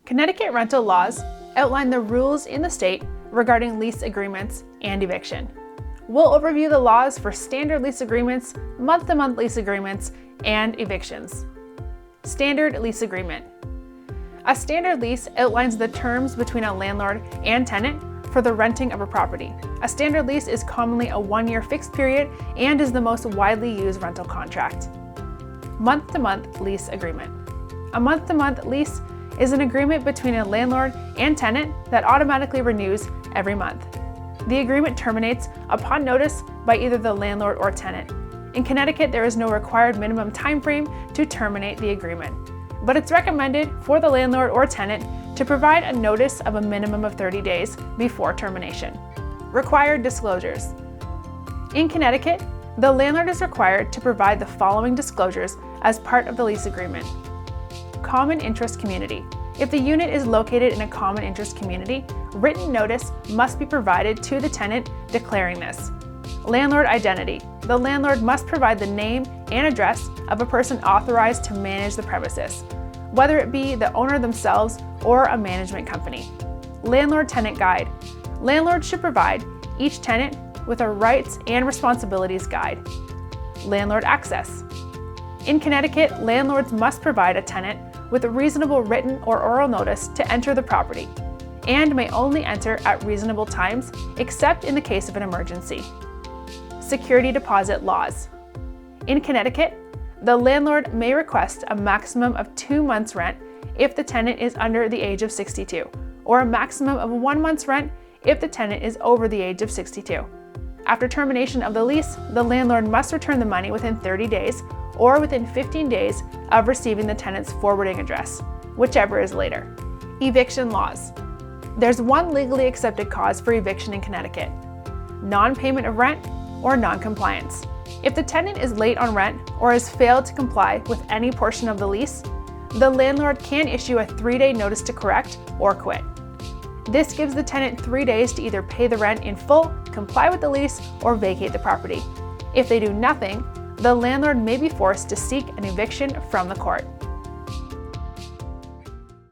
Connecticut rental laws outline the rules in the state regarding lease agreements and eviction. We'll overview the laws for standard lease agreements, month-to-month lease agreements, and evictions. Standard lease agreement. A standard lease outlines the terms between a landlord and tenant for the renting of a property. A standard lease is commonly a one-year fixed period and is the most widely used rental contract. Month-to-month lease agreement. A month-to-month lease is an agreement between a landlord and tenant that automatically renews every month. The agreement terminates upon notice by either the landlord or tenant. In Connecticut, there is no required minimum time frame to terminate the agreement, but it's recommended for the landlord or tenant to provide a notice of a minimum of 30 days before termination. Required disclosures. In Connecticut, the landlord is required to provide the following disclosures as part of the lease agreement. Common interest community. If the unit is located in a common interest community, written notice must be provided to the tenant declaring this. Landlord identity. The landlord must provide the name and address of a person authorized to manage the premises, whether it be the owner themselves or a management company. Landlord-tenant guide. Landlords should provide each tenant with a rights and responsibilities guide. Landlord access. In Connecticut, landlords must provide a tenant with a reasonable written or oral notice to enter the property, and may only enter at reasonable times except in the case of an emergency. Security deposit laws. In Connecticut, the landlord may request a maximum of 2 months' rent if the tenant is under the age of 62, or a maximum of 1 month's rent if the tenant is over the age of 62. After termination of the lease, the landlord must return the money within 30 days or within 15 days of receiving the tenant's forwarding address, whichever is later. Eviction laws. There's one legally accepted cause for eviction in Connecticut: non-payment of rent or non-compliance. If the tenant is late on rent or has failed to comply with any portion of the lease, the landlord can issue a 3-day notice to correct or quit. This gives the tenant 3 days to either pay the rent in full, comply with the lease, or vacate the property. If they do nothing, the landlord may be forced to seek an eviction from the court.